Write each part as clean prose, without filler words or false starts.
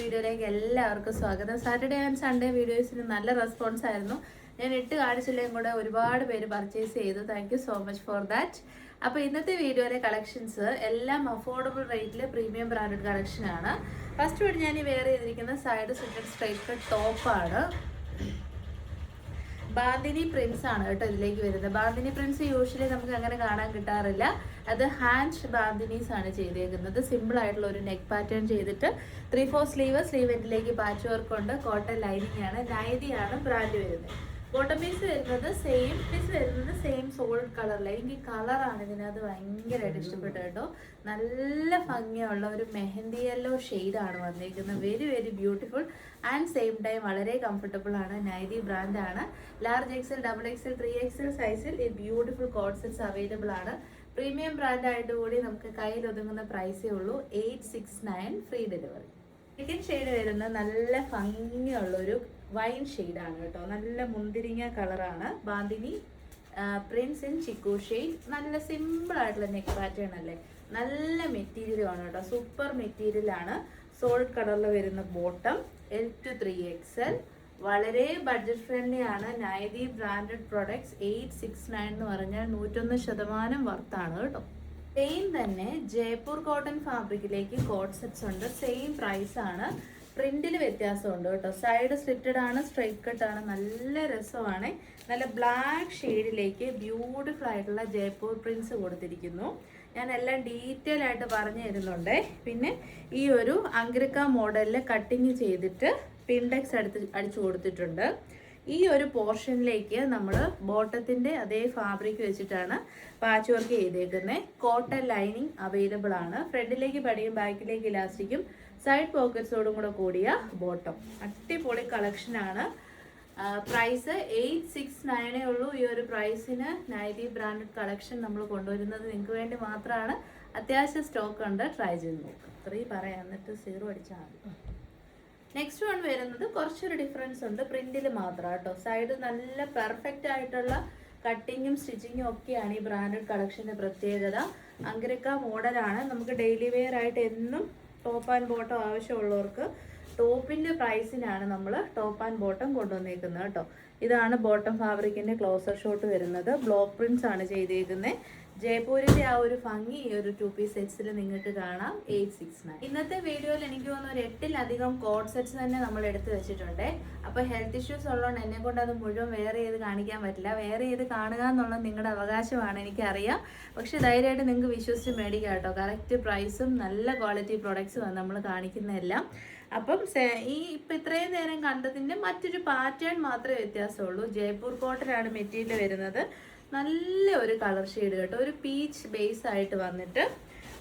വീഡിയോയിലേക്ക് എല്ലാവർക്കും സ്വാഗതം. സാറ്റർഡേ ആൻഡ് സൺഡേ വീഡിയോസിന് നല്ല റെസ്പോൺസ് ആയിരുന്നു. ഞാൻ ഇട്ട് കാണിച്ചില്ലെങ്കിൽ കൂടെ ഒരുപാട് പേര് പർച്ചേസ് ചെയ്തു. Thank you so much for that. അപ്പോൾ ഇന്നത്തെ വീഡിയോയിലെ കളക്ഷൻസ് എല്ലാം അഫോർഡബിൾ റേറ്റിൽ പ്രീമിയം ബ്രാൻഡഡ് കളക്ഷനാണ്. ഫസ്റ്റ് വേണ്ടി ഞാൻ ഈ വെയർ ചെയ്തിരിക്കുന്ന സൈഡ് സ്ലിറ്റഡ് സ്ട്രൈറ്റ് കട്ട് ടോപ്പാണ്. ബാന്തിനി പ്രിൻസ് ആണ് കേട്ടോ ഇതിലേക്ക് വരുന്നത്. ബാന്തിനി പ്രിൻസ് യൂഷ്വലി നമുക്ക് അങ്ങനെ കാണാൻ കിട്ടാറില്ല. അത് ഹാൻഡ് ബാന്തിനീസ് ആണ് ചെയ്തേക്കുന്നത്. സിമ്പിൾ ആയിട്ടുള്ള ഒരു നെക്ക് പാറ്റേൺ ചെയ്തിട്ട് 3/4 സ്ലീവ് എൻഡിലേക്ക് പാച്ച് വർക്ക് ഉണ്ട്. കോട്ടൺ ലൈനിങ് ആണ്. നൈതിയാണ് ബ്രാൻഡ് വരുന്നത്. ബോട്ടം പീസ് വരുന്നത് സെയിം സോളിഡ് കളറിൽ. എനിക്ക് കളറാണ് ഇതിനകത്ത് ഭയങ്കരമായിട്ട് ഇഷ്ടപ്പെട്ടത് കേട്ടോ. നല്ല ഭംഗിയുള്ള ഒരു മെഹന്തി യെല്ലോ ഷെയ്ഡാണ് വന്നിരിക്കുന്നത്. Very very beautiful and same time വളരെ കംഫർട്ടബിൾ ആണ്. നൈതി ബ്രാൻഡാണ്. Large XL, double XL, 3XL സൈസിൽ ഈ ബ്യൂട്ടിഫുൾ കോഡ് സെറ്റ്സ് അവൈലബിൾ ആണ്. പ്രീമിയം ബ്രാൻഡായിട്ട് കൂടി നമുക്ക് കയ്യിൽ ഒതുങ്ങുന്ന പ്രൈസേ ഉള്ളൂ. 869 ഫ്രീ ഡെലിവറി. സെക്കൻഡ് ഷെയ്ഡ് വരുന്നത് നല്ല ഭംഗിയുള്ളൊരു വൈൻ ഷെയ്ഡാണ് കേട്ടോ. നല്ല മുന്തിരിങ്ങ കളറാണ്. Bandhani prints in chikoo shade. നല്ല സിമ്പിൾ ആയിട്ടുള്ള നെക്ക് പാറ്റേൺ അല്ലേ. നല്ല മെറ്റീരിയലാണ് കേട്ടോ. സൂപ്പർ മെറ്റീരിയലാണ്. സോളിഡ് കളറിൽ വരുന്ന ബോട്ടം. L to 3XL. വളരെ ബഡ്ജറ്റ് ഫ്രണ്ട്ലി ആണ്. നൈതി ബ്രാൻഡഡ് പ്രൊഡക്ട്സ്. 869 എന്ന് പറഞ്ഞാൽ 101% വർത്താണ് കേട്ടോ. സെയിം തന്നെ ജയ്പൂർ കോട്ടൺ ഫാബ്രിക്കിലേക്ക് കോഡ് സെറ്റ്സ് ഉണ്ട്. സെയിം പ്രൈസ് ആണ്. പ്രിന്റിൽ വ്യത്യാസമുണ്ട് കേട്ടോ. സൈഡ് സ്ലിറ്റഡ് ആണ്, സ്ട്രൈറ്റ് കട്ട് ആണ്. നല്ല രസമാണ്. നല്ല ബ്ലാക്ക് ഷെയ്ഡിലേക്ക് ബ്യൂട്ടിഫുൾ ആയിട്ടുള്ള ജയ്പൂർ പ്രിന്റ്സ് കൊടുത്തിരിക്കുന്നു. ഞാൻ എല്ലാം ഡീറ്റെയിൽ ആയിട്ട് പറഞ്ഞു തരുന്നുണ്ട്. പിന്നെ ഈ ഒരു അങ്കരിക്ക മോഡലിൽ കട്ടിങ് ചെയ്തിട്ട് പിൻഡെക്സ് അടിച്ചു കൊടുത്തിട്ടുണ്ട്. ഈ ഒരു പോർഷനിലേക്ക് നമ്മൾ ബോട്ടത്തിൻ്റെ അതേ ഫാബ്രിക് വെച്ചിട്ടാണ് പാച്ച് വർക്ക് ചെയ്തേക്കുന്നത്. കോട്ടൺ ലൈനിങ് അവൈലബിൾ ആണ്. ഫ്രണ്ടിലേക്ക് പടിയും ബാക്കിലേക്ക് ഇലാസ്റ്റിക്കും സൈഡ് പോക്കറ്റ്സോടും കൂടെ കൂടിയ ബോട്ടം. അടിപൊളി കളക്ഷനാണ്. പ്രൈസ് 869 ഉള്ളൂ. ഈ ഒരു പ്രൈസിന് നൈതി ബ്രാൻഡഡ് കളക്ഷൻ നമ്മൾ കൊണ്ടുവരുന്നത് നിങ്ങൾക്ക് വേണ്ടി മാത്രമാണ്. അത്യാവശ്യം സ്റ്റോക്ക് ഉണ്ട്. ട്രൈ ചെയ്ത് നോക്കാം. 3 പറയാം, എന്നിട്ട് 0 അടിച്ചാൽ മതി. നെക്സ്റ്റ് വൺ വരുന്നത് കുറച്ചൊരു ഡിഫറൻസ് ഉണ്ട്. പ്രിന്റിൽ മാത്രം കേട്ടോ. സൈഡ് നല്ല പെർഫെക്റ്റ് ആയിട്ടുള്ള കട്ടിങ്ങും സ്റ്റിച്ചിങ്ങും ഒക്കെയാണ് ഈ ബ്രാൻഡഡ് കളക്ഷൻ്റെ പ്രത്യേകത. അങ്കരിക്ക മോഡലാണ്. നമുക്ക് ഡെയിലി വെയർ ആയിട്ട് എന്നും ടോപ്പ് ആൻഡ് ബോട്ടം ആവശ്യമുള്ളവർക്ക് ടോപ്പിൻ്റെ പ്രൈസിനാണ് നമ്മൾ ടോപ്പ് ആൻഡ് ബോട്ടം കൊണ്ടുവന്നേക്കുന്നത് കേട്ടോ. ഇതാണ് ബോട്ടം ഫാബ്രിക്കിൻ്റെ ക്ലോസർ ഷോട്ട് വരുന്നത്. ബ്ലോക്ക് പ്രിൻറ്റ്സ് ആണ് ചെയ്തേക്കുന്നത്. ജയ്പൂരിൻ്റെ ആ ഒരു ഭംഗി ഈ ഒരു 2 പീസ് സെറ്റ്സിൽ നിങ്ങൾക്ക് കാണാം. 869. ഇന്നത്തെ വീഡിയോയിൽ എനിക്ക് തോന്നുന്നു ഒരു 8-ലധികം കോഡ് സെറ്റ്സ് തന്നെ നമ്മൾ എടുത്ത് വെച്ചിട്ടുണ്ട്. അപ്പോൾ ഹെൽത്ത് ഇഷ്യൂസ് ഉള്ളതുകൊണ്ട് എന്നെ കൊണ്ട് അത് മുഴുവൻ വെയർ ചെയ്ത് കാണിക്കാൻ പറ്റില്ല. വെയർ ചെയ്ത് കാണുക എന്നുള്ളത് നിങ്ങളുടെ അവകാശമാണ്, എനിക്കറിയാം. പക്ഷെ ധൈര്യമായിട്ട് നിങ്ങൾക്ക് വിശ്വസിച്ച് മേടിക്കാം കേട്ടോ. കറക്റ്റ് പ്രൈസും നല്ല ക്വാളിറ്റി പ്രൊഡക്ട്സും നമ്മൾ കാണിക്കുന്നതെല്ലാം. അപ്പം ഇപ്പം ഇത്രയും നേരം കണ്ടതിൻ്റെ മറ്റൊരു പാറ്റേൺ മാത്രമേ വ്യത്യാസമുള്ളൂ. ജയ്പൂർ കോട്ടനാണ് മെറ്റീരിയൽ വരുന്നത്. നല്ല ഒരു കളർ ഷെയ്ഡ് കേട്ടോ. ഒരു പീച്ച് ബേസ് ആയിട്ട് വന്നിട്ട്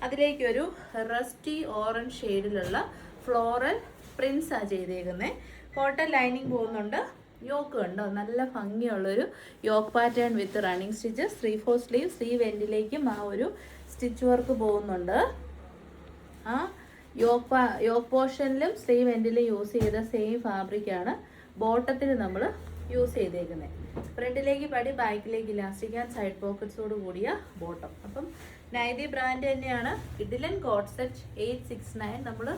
അതിലേക്കൊരു റസ്റ്റി ഓറഞ്ച് ഷെയ്ഡിലുള്ള ഫ്ലോറൽ പ്രിൻസ് ആണ് ചെയ്തേക്കുന്നത്. കോട്ടൺ ലൈനിങ് പോകുന്നുണ്ട്. യോക്ക് കണ്ടോ. നല്ല ഭംഗിയുള്ളൊരു yoke pattern with running stitches. 3/4 sleeve എൻഡിലേക്കും ആ ഒരു സ്റ്റിച്ച് വർക്ക് പോകുന്നുണ്ട്. ആ യോക്ക് പോർഷനിലും സ്ലീവ് എൻഡിലും യൂസ് ചെയ്ത സെയിം ഫാബ്രിക്കാണ് ബോട്ടത്തിൽ നമ്മൾ യൂസ് ചെയ്തേക്കുന്നത്. ഫ്രണ്ടിലേക്ക് പടി, ബാക്കിലേക്ക് ഇലാസ്റ്റിക് ആൻഡ് സൈഡ് പോക്കറ്റ്സോട് കൂടിയ ബോട്ടം. അപ്പം നൈതി ബ്രാൻഡ് തന്നെയാണ്. ഇഡിലൻ കോഡ് സെറ്റ് 869. നമ്മൾ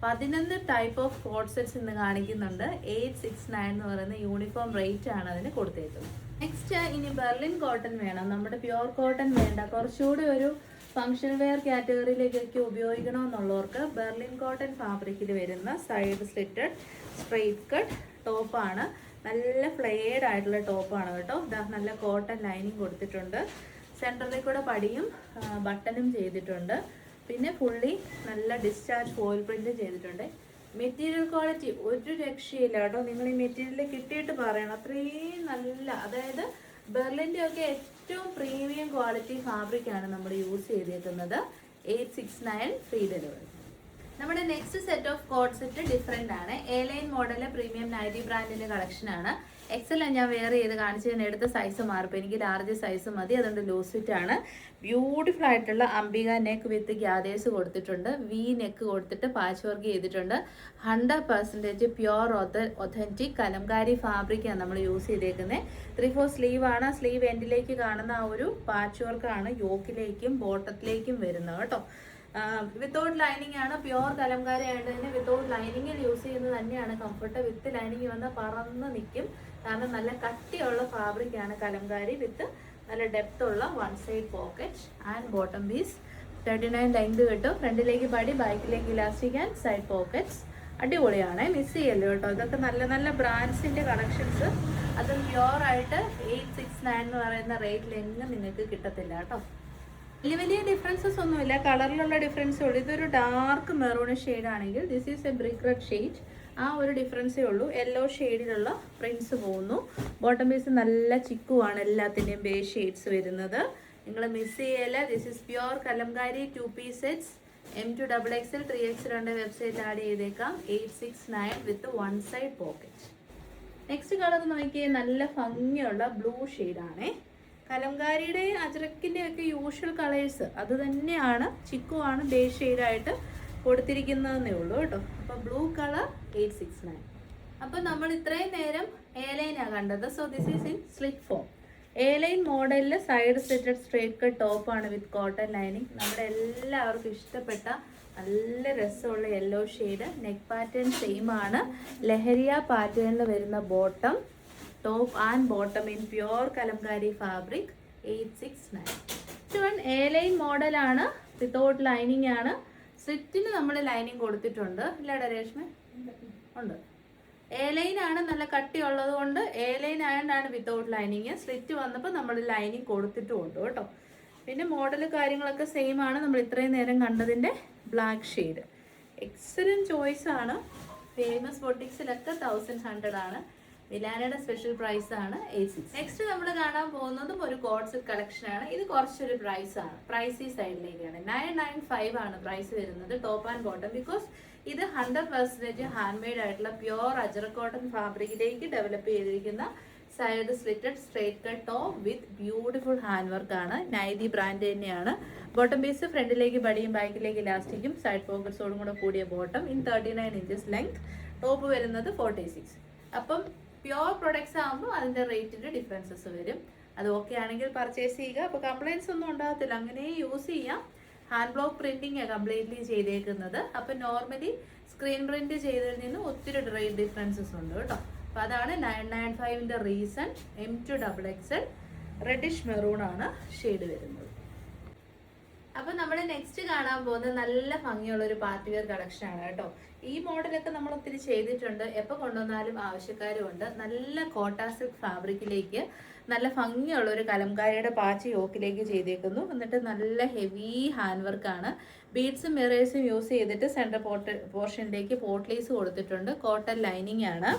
11 ടൈപ്പ് ഓഫ് കോഡ് സെറ്റ്സ് ഇന്ന് കാണിക്കുന്നുണ്ട്. 869 എന്ന് പറയുന്ന യൂണിഫോം റേറ്റ് ആണ് അതിന് കൊടുത്തേക്കുന്നത്. നെക്സ്റ്റ് ഇനി ബെർലിൻ കോട്ടൺ വേണം. നമ്മുടെ പ്യുവർ കോട്ടൺ വേണ്ട. കുറച്ചുകൂടി ഒരു ഫങ്ഷൻ വെയർ കാറ്റഗറിയിലേക്കൊക്കെ ഉപയോഗിക്കണമെന്നുള്ളവർക്ക് ബെർലിൻ കോട്ടൺ ഫാബ്രിക്കിൽ വരുന്ന സൈഡ് സ്ലിറ്റഡ് സ്ട്രെയിറ്റ് കട്ട് ടോപ്പാണ്. നല്ല ഫ്ലെയർഡ് ആയിട്ടുള്ള ടോപ്പാണ് കേട്ടോ. നല്ല കോട്ടൺ ലൈനിങ് കൊടുത്തിട്ടുണ്ട്. സെൻറ്ററിൽ കൂടെ പടിയും ബട്ടണും ചെയ്തിട്ടുണ്ട്. പിന്നെ ഫുള്ളി നല്ല ഡിസ്ചാർജ് ഫോയിൽ പ്രിൻറ്റും ചെയ്തിട്ടുണ്ട്. മെറ്റീരിയൽ ക്വാളിറ്റി ഒരു രക്ഷയില്ല കേട്ടോ. നിങ്ങൾ ഈ മെറ്റീരിയൽ കിട്ടിയിട്ട് പറയണം. അത്രയും നല്ല, അതായത് ബെർലിൻ്റെ ഒക്കെ ഏറ്റവും പ്രീമിയം ക്വാളിറ്റി ഫാബ്രിക്കാണ് നമ്മൾ യൂസ് ചെയ്തേക്കുന്നത്. 869 ഫ്രീ ഡെലിവറി. നമ്മുടെ next set of code set different ആണ്. എ-ലൈൻ മോഡൽ പ്രീമിയം നൈതി ബ്രാൻഡിൻ്റെ കളക്ഷനാണ്. എക്സൽ ഞാൻ വെയർ ചെയ്ത് കാണിച്ചതിന് എടുത്ത സൈസ് മാറിപ്പോൾ എനിക്ക് ലാർജ് സൈസ് മതി. അതുകൊണ്ട് ലൂസ് ഫിറ്റ് ആണ്. ബ്യൂട്ടിഫുൾ ആയിട്ടുള്ള അംബിക നെക്ക് വിത്ത് ഗ്യാദേഴ്സ് കൊടുത്തിട്ടുണ്ട്. വി നെക്ക് കൊടുത്തിട്ട് പാച്ച് വർക്ക് ചെയ്തിട്ടുണ്ട്. 100% പ്യുവർ ഒതൻറ്റിക് കലംകാരി ഫാബ്രിക്കാണ് നമ്മൾ യൂസ് ചെയ്തേക്കുന്നത്. 3/4 സ്ലീവ് ആണ്. സ്ലീവ് എൻഡിലേക്ക് കാണുന്ന ആ ഒരു പാച്ച് വർക്കാണ് യോക്കിലേക്കും ബോട്ടത്തിലേക്കും വരുന്നത് കേട്ടോ. വിത്തൗട്ട് ലൈനിങ് ആണ്, പ്യുവർ കലംകാരി ആയിട്ട് തന്നെ വിത്തൗട്ട് ലൈനിങ്ങിൽ യൂസ് ചെയ്യുന്നത് തന്നെയാണ് കംഫർട്ട്. വിത്ത് ലൈനിങ് വന്നാൽ പറന്ന് നിൽക്കും, കാരണം നല്ല കട്ടിയുള്ള ഫാബ്രിക് ആണ് കലംകാരി. വിത്ത് നല്ല ഡെപ്ത് ഉള്ള one side pocket and bottom piece. 39 length കിട്ടും. ഫ്രണ്ടിലേക്ക് ബഡി, ബാക്കിലേക്ക് ഇലാസ്റ്റിക് ആൻഡ് സൈഡ് പോക്കറ്റ്സ്. അടിപൊളിയാണ്, മിസ് ചെയ്യല്ലോ കേട്ടോ. ഇതൊക്കെ നല്ല നല്ല ബ്രാൻഡ്സിന്റെ കളക്ഷൻസ്. അത് പ്യുവർ ആയിട്ട് 869 എന്ന് പറയുന്ന റേറ്റിൽ എങ്ങും നിങ്ങൾക്ക് കിട്ടത്തില്ല കേട്ടോ. വലിയ വലിയ ഡിഫറൻസസ് ഒന്നുമില്ല, കളറിലുള്ള ഡിഫറൻസേ ഉള്ളൂ. ഇതൊരു ഡാർക്ക് മെറൂൺ ഷെയ്ഡ് ആണെങ്കിൽ this is a brick red shade. ആ ഒരു ഡിഫറൻസേ ഉള്ളൂ. യെല്ലോ ഷെയ്ഡിലുള്ള പ്രിൻസ് പോകുന്നു. ബോട്ടം പീസ് നല്ല ചിക്കുവാണ്, എല്ലാത്തിൻ്റെയും ബേസ് ഷെയ്ഡ്സ് വരുന്നത്. നിങ്ങൾ മിസ് ചെയ്യല്ല. This is pure Kalamkari 2 piece sets. M2 XXL 3XL ഉണ്ട്, വെബ്സൈറ്റ് ആഡ് ചെയ്തേക്കാം. 869 with one side pocket. Next colour നോക്കിയേ, നല്ല ഭംഗിയുള്ള ബ്ലൂ ഷെയ്ഡാണേ. കലംകാരിയുടെ അജ്രക്കിൻ്റെ ഒക്കെ യൂഷ്വൽ കളേഴ്സ് അത് തന്നെയാണ്, ചിക്കുവാണ് ബേസ് ഷെയ്ഡായിട്ട് കൊടുത്തിരിക്കുന്നതെന്നേ ഉള്ളൂ കേട്ടോ. അപ്പോൾ ബ്ലൂ കളർ 869. അപ്പോൾ നമ്മൾ ഇത്രയും നേരം എ ലൈനാണ് കണ്ടത്. So this is in slit form. A line മോഡലിൽ സൈഡ് സ്ലിറ്റഡ് സ്ട്രേറ്റ് കട്ട് ടോപ്പാണ് വിത്ത് കോട്ടൺ ലൈനിങ്. നമ്മുടെ എല്ലാവർക്കും ഇഷ്ടപ്പെട്ട നല്ല രസമുള്ള yellow shade. Neck pattern same ആണ്. ലഹരിയ പാറ്റേണിൽ വരുന്ന bottom, top and bottom in pure Kalamkari fabric. 869. A line മോഡലാണ്, വിത്തൗട്ട് ലൈനിങ് ആണ്. സ്ലിറ്റിന് നമ്മൾ ലൈനിങ് കൊടുത്തിട്ടുണ്ട്, ഇല്ലടാ രേഷ്മ? ഉണ്ട്. എ ലൈൻ ആണ്, നല്ല കട്ടിയുള്ളത് കൊണ്ട് എ ലൈൻ ആയതുകൊണ്ടാണ് വിത്തൗട്ട് ലൈനിങ്. സ്ലിറ്റ് വന്നപ്പോൾ നമ്മൾ ലൈനിങ് കൊടുത്തിട്ടുമുണ്ട് കേട്ടോ. പിന്നെ മോഡൽ കാര്യങ്ങളൊക്കെ സെയിം ആണ്. നമ്മൾ ഇത്രയും നേരം കണ്ടതിൻ്റെ ബ്ലാക്ക് ഷെയ്ഡ് എക്സലൻറ്റ് ചോയ്സ് ആണ്. ഫേമസ് ബൊട്ടിക്സിലൊക്കെ 1100 ആണ്. മിലാനയുടെ സ്പെഷ്യൽ പ്രൈസ് ആണ് 86. നെക്സ്റ്റ് നമ്മൾ കാണാൻ പോകുന്നതും ഒരു കോഡ് സെറ്റ് കളക്ഷൻ ആണ്. ഇത് കുറച്ചൊരു പ്രൈസ് ആണ്, പ്രൈസി സൈഡിലേക്കാണ്. 995 ആണ് പ്രൈസ് വരുന്നത്, ടോപ്പ് ആൻഡ് ബോട്ടം. ബിക്കോസ് ഇത് 100% ഹാൻഡ് മെയ്ഡ് ആയിട്ടുള്ള പ്യുവർ അജറക് കോട്ടൺ ഫാബ്രിക്കിലേക്ക് ഡെവലപ്പ് ചെയ്തിരിക്കുന്ന side slitted straight cut top വിത്ത് ബ്യൂട്ടിഫുൾ ഹാൻഡ് വർക്ക് ആണ്. നൈതി ബ്രാൻഡ് തന്നെയാണ്. ബോട്ടം പീസ് ഫ്രണ്ടിലേക്ക് ബടിയും ബാക്കിലേക്ക് ഇലാസ്റ്റിക്കും സൈഡ് പോക്കറ്റ്സോടും കൂടെ കൂടിയ bottom in 39 inches length. Top വരുന്നത് 46. അപ്പം പ്യുവർ പ്രൊഡക്ട്സ് ആകുമ്പോൾ അതിൻ്റെ റേറ്റിൻ്റെ ഡിഫറൻസസ് വരും. അത് ഓക്കെ ആണെങ്കിൽ പർച്ചേസ് ചെയ്യുക. അപ്പോൾ കംപ്ലയിൻസ് ഒന്നും ഉണ്ടാകത്തില്ല, അങ്ങനെ യൂസ് ചെയ്യാം. ഹാൻഡ് ബ്ലോക്ക് പ്രിന്റിംഗ് കംപ്ലീറ്റ്ലി ചെയ്തേക്കുന്നത്. അപ്പം നോർമലി സ്ക്രീൻ പ്രിന്റ് ചെയ്തതിൽ നിന്ന് ഒത്തിരി റേറ്റ് ഡിഫറൻസസ് ഉണ്ട് കേട്ടോ. അപ്പോൾ അതാണ് 995ൻ്റെ reason. M2 XXL reddish maroon ആണ് ഷെയ്ഡ് വരുന്നത്. അപ്പോൾ നമ്മൾ നെക്സ്റ്റ് കാണാൻ പോകുന്നത് നല്ല ഭംഗിയുള്ള ഒരു പാർട്ടി വെയർ കളക്ഷൻ ആണ് കേട്ടോ. ഈ മോഡലൊക്കെ നമ്മൾ ഒത്തിരി ചെയ്തിട്ടുണ്ട്, എപ്പോൾ കൊണ്ടുവന്നാലും ആവശ്യക്കാരും ഉണ്ട്. നല്ല കോട്ടാ സിൽക്ക് ഫാബ്രിക്കിലേക്ക് നല്ല ഭംഗിയുള്ള ഒരു കലംകാരിയുടെ പാച്ച് യോക്കിലേക്ക് ചെയ്തേക്കുന്നു. എന്നിട്ട് നല്ല ഹെവി ഹാൻഡ് വർക്കാണ്. ബീഡ്സും മിറേഴ്സും യൂസ് ചെയ്തിട്ട് സെൻറ്റർ പോർഷനിലേക്ക് പോട്ട്ലീസ് കൊടുത്തിട്ടുണ്ട്. കോട്ടൺ ലൈനിങ് ആണ്.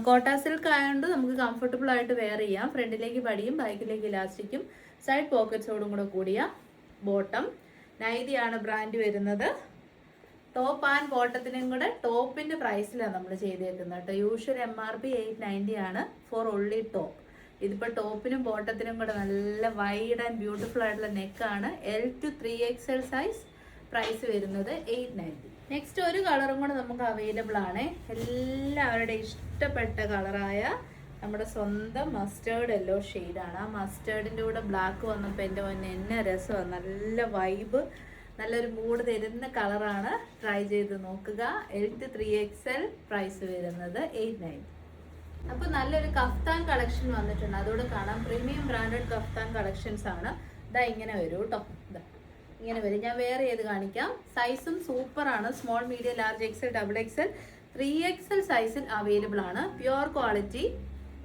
കോട്ടാ സിൽക്ക് ആയതുകൊണ്ട് നമുക്ക് കംഫർട്ടബിൾ ആയിട്ട് വെയർ ചെയ്യാം. ഫ്രണ്ടിലേക്ക് പടിയും ബാക്കിലേക്ക് ഇലാസ്റ്റിക്കും സൈഡ് പോക്കറ്റ്സോടും കൂടെ കൂടിയ ബോട്ടം. നൈതിയാണ് ബ്രാൻഡ് വരുന്നത്. ടോപ്പ് ആൻഡ് ബോട്ടത്തിനും കൂടെ ടോപ്പിൻ്റെ പ്രൈസിലാണ് നമ്മൾ ചെയ്തേക്കുന്നത് കേട്ടോ. യൂഷ്വൽ MRP 890 ആണ് ഫോർ ഓൺലി ടോപ്പ്. ഇതിപ്പോൾ ടോപ്പിനും ബോട്ടത്തിനും കൂടെ നല്ല വൈഡ് ആൻഡ് ബ്യൂട്ടിഫുൾ ആയിട്ടുള്ള നെക്കാണ്. L to 3XL size. Price വരുന്നത് 890. നെക്സ്റ്റ് ഒരു കളറും കൂടെ നമുക്ക് അവൈലബിൾ ആണ്. എല്ലാവരുടെ ഇഷ്ടപ്പെട്ട കളറായ നമ്മുടെ സ്വന്തം മസ്റ്റേർഡ് യെല്ലോ ഷെയ്ഡാണ്. ആ മസ്റ്റേർഡിൻ്റെ കൂടെ ബ്ലാക്ക് വന്നപ്പോൾ എൻ്റെ മുന്നേ എന്നെ രസമാണ്, നല്ല വൈബ്, നല്ലൊരു മൂഡ് തരുന്ന കളറാണ്. ട്രൈ ചെയ്ത് നോക്കുക. L to 3XL. പ്രൈസ് വരുന്നത് 890. അപ്പോൾ നല്ലൊരു കഫ്താൻ കളക്ഷൻ വന്നിട്ടുണ്ട്, അതോടെ കാണാം. പ്രീമിയം ബ്രാൻഡഡ് കഫ്താൻ കളക്ഷൻസ് ആണ്. ഇതാ ഇങ്ങനെ വരും കേട്ടോ. ഇതാ ഇങ്ങനെ വരും. ഞാൻ വേറെ ഏത് കാണിക്കാം. സൈസും സൂപ്പറാണ്. Small, medium, large, XL, XXL, 3XL സൈസിൽ അവൈലബിൾ ആണ്. Pure quality.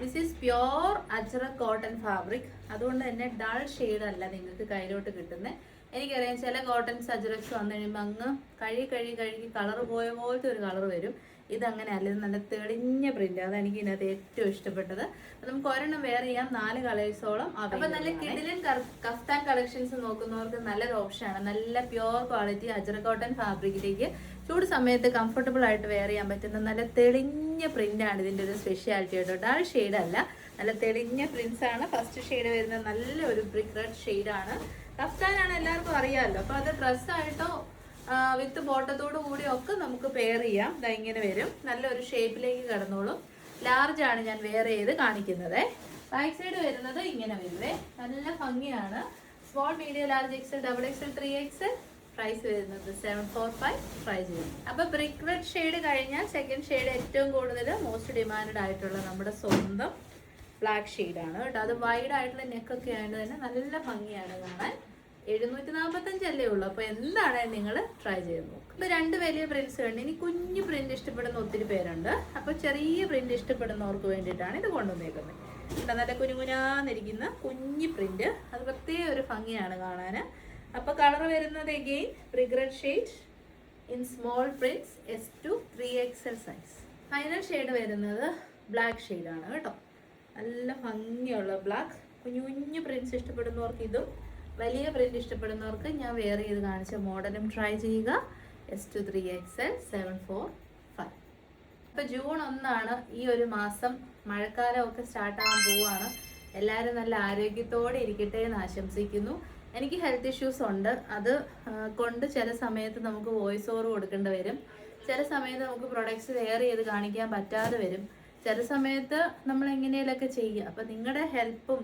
This is pure ajrak cotton fabric. അതുകൊണ്ട് തന്നെ ഡൾ ഷെയ്ഡ് അല്ല നിങ്ങൾക്ക് കയ്യിലോട്ട് കിട്ടുന്നത്. എനിക്കറിയാം ചില കോട്ടൺസ് അജ്രക്സ് വന്നു കഴിയുമ്പോൾ അങ്ങ് കഴുകി കളർ പോയ പോലത്തെ ഒരു കളർ വരും. ഇതങ്ങനെ അല്ല, ഇത് നല്ല തെളിഞ്ഞ പ്രിന്റ്. അതാണ് എനിക്ക് ഇതിനകത്ത് ഏറ്റവും ഇഷ്ടപ്പെട്ടത്. നമുക്ക് ഒരെണ്ണം വെയർ ചെയ്യാം. 4 കളേഴ്സോളം. അപ്പൊ നല്ല കിഡിലൻ കഫ്താൻ കളക്ഷൻസ് നോക്കുന്നവർക്ക് നല്ലൊരു ഓപ്ഷനാണ്. നല്ല പ്യുവർ ക്വാളിറ്റി അജ്രക് കോട്ടൺ ഫാബ്രിക്കിലേക്ക് ചൂട് സമയത്ത് കംഫർട്ടബിൾ ആയിട്ട് വെയർ ചെയ്യാൻ പറ്റുന്ന നല്ല തെളിഞ്ഞ പ്രിന്റ് ആണ് ഇതിന്റെ ഒരു സ്പെഷ്യാലിറ്റി കേട്ടോ. ഡാൾ ഷെയ്ഡ് അല്ല, നല്ല തെളിഞ്ഞ പ്രിന്റ്സ് ആണ്. ഫസ്റ്റ് ഷെയ്ഡ് വരുന്നത് നല്ലൊരു ബ്രിക്ക് റെഡ് ഷെയ്ഡാണ്. കഫ്താനാണ് എല്ലാവർക്കും അറിയാമല്ലോ. അപ്പോൾ അത് ഡ്രസ്സായിട്ടോ വിത്ത് ബോട്ടത്തോട് കൂടിയൊക്കെ നമുക്ക് പെയർ ചെയ്യാം. ഇതാ ഇങ്ങനെ വരും. നല്ലൊരു ഷേപ്പിലേക്ക് കിടന്നോളും. ലാർജ് ആണ് ഞാൻ വെയർ ചെയ്ത് കാണിക്കുന്നത്. ബാക്ക് സൈഡ് വരുന്നത് ഇങ്ങനെ വരുവേ. നല്ല ഭംഗിയാണ്. Small, medium, large, XL, XXL, 3XL. Price വരുന്നത് 745 ട്രൈ ചെയ്യും. അപ്പോൾ ബ്രിക്ക് റെഡ് ഷെയ്ഡ് കഴിഞ്ഞാൽ സെക്കൻഡ് ഷെയ്ഡ് ഏറ്റവും കൂടുതൽ മോസ്റ്റ് ഡിമാൻഡ് ആയിട്ടുള്ള നമ്മുടെ സ്വന്തം ബ്ലാക്ക് ഷെയ്ഡാണ് കേട്ടോ. അത് വൈഡ് ആയിട്ടുള്ള നെക്കൊക്കെ ആയതുകൊണ്ട് തന്നെ നല്ല ഭംഗിയാണ് കാണാൻ. 745 അല്ലേ ഉള്ളൂ. അപ്പോൾ എന്താണ് നിങ്ങൾ ട്രൈ ചെയ്ത് നോക്കുക. ഇപ്പോൾ 2 വലിയ പ്രിന്റ്സ് ഉണ്ട്. ഇനി കുഞ്ഞു പ്രിന്റ് ഇഷ്ടപ്പെടുന്ന ഒത്തിരി പേരുണ്ട്. അപ്പോൾ ചെറിയ പ്രിന്റ് ഇഷ്ടപ്പെടുന്നവർക്ക് വേണ്ടിയിട്ടാണ് ഇത് കൊണ്ടുവന്നേക്കുന്നത്. നല്ല കുനുകുനാന്നിരിക്കുന്ന കുഞ്ഞു പ്രിന്റ്, അത് പ്രത്യേക ഒരു ഭംഗിയാണ് കാണാൻ. അപ്പോൾ കളർ വരുന്നത് again brick red shade in small prints S2 3XL size. Final shade വരുന്നത് ബ്ലാക്ക് ഷെയ്ഡാണ് കേട്ടോ. നല്ല ഭംഗിയുള്ള ബ്ലാക്ക്. കുഞ്ഞു കുഞ്ഞു പ്രിന്റ്സ് ഇഷ്ടപ്പെടുന്നവർക്ക് ഇതും, വലിയ പ്രിന്റ് ഇഷ്ടപ്പെടുന്നവർക്ക് ഞാൻ വെയർ ചെയ്ത് കാണിച്ച മോഡലും ട്രൈ ചെയ്യുക. S2 3XL 745. അപ്പോൾ ജൂൺ 1 ഈ ഒരു മാസം. മഴക്കാലമൊക്കെ സ്റ്റാർട്ടാകാൻ പോവുകയാണ്. എല്ലാവരും നല്ല ആരോഗ്യത്തോടെ ഇരിക്കട്ടെ എന്ന് ആശംസിക്കുന്നു. എനിക്ക് ഹെൽത്ത് ഇഷ്യൂസ് ഉണ്ട്. അത് കൊണ്ട് ചില സമയത്ത് നമുക്ക് വോയിസ് ഓവർ കൊടുക്കേണ്ടി വരും. ചില സമയത്ത് നമുക്ക് പ്രൊഡക്ട്സ് വെയർ ചെയ്ത് കാണിക്കാൻ പറ്റാതെ വരും. ചില സമയത്ത് നമ്മൾ എങ്ങനെയൊക്കെ ചെയ്യുക. അപ്പം നിങ്ങളുടെ ഹെൽപ്പും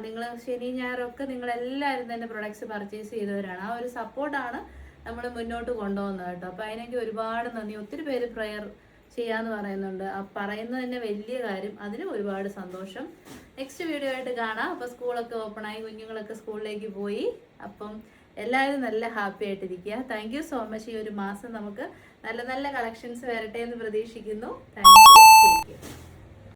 നിങ്ങൾ ശനി ഞായറൊക്കെ നിങ്ങളെല്ലാവരും തന്നെ പ്രൊഡക്ട്സ് പർച്ചേസ് ചെയ്തവരാണ്. ആ ഒരു സപ്പോർട്ടാണ് നമ്മൾ മുന്നോട്ട് കൊണ്ടുപോകുന്നത് കേട്ടോ. അപ്പോൾ അതിനൊക്കെ ഒരുപാട് നന്ദി. ഒത്തിരി പേര് പ്രയർ ചെയ്യാന്ന് പറയുന്നുണ്ട്. ആ പറയുന്നത് തന്നെ വലിയ കാര്യം. അതിനും ഒരുപാട് സന്തോഷം. നെക്സ്റ്റ് വീഡിയോ ആയിട്ട് കാണാം. അപ്പോൾ സ്കൂളൊക്കെ ഓപ്പണായി, കുഞ്ഞുങ്ങളൊക്കെ സ്കൂളിലേക്ക് പോയി. അപ്പം എല്ലാവരും നല്ല ഹാപ്പി ആയിട്ടിരിക്കുക. Thank you so much. ഈ ഒരു മാസം നമുക്ക് നല്ല നല്ല കളക്ഷൻസ് വരട്ടെ എന്ന് പ്രതീക്ഷിക്കുന്നു. Thank you.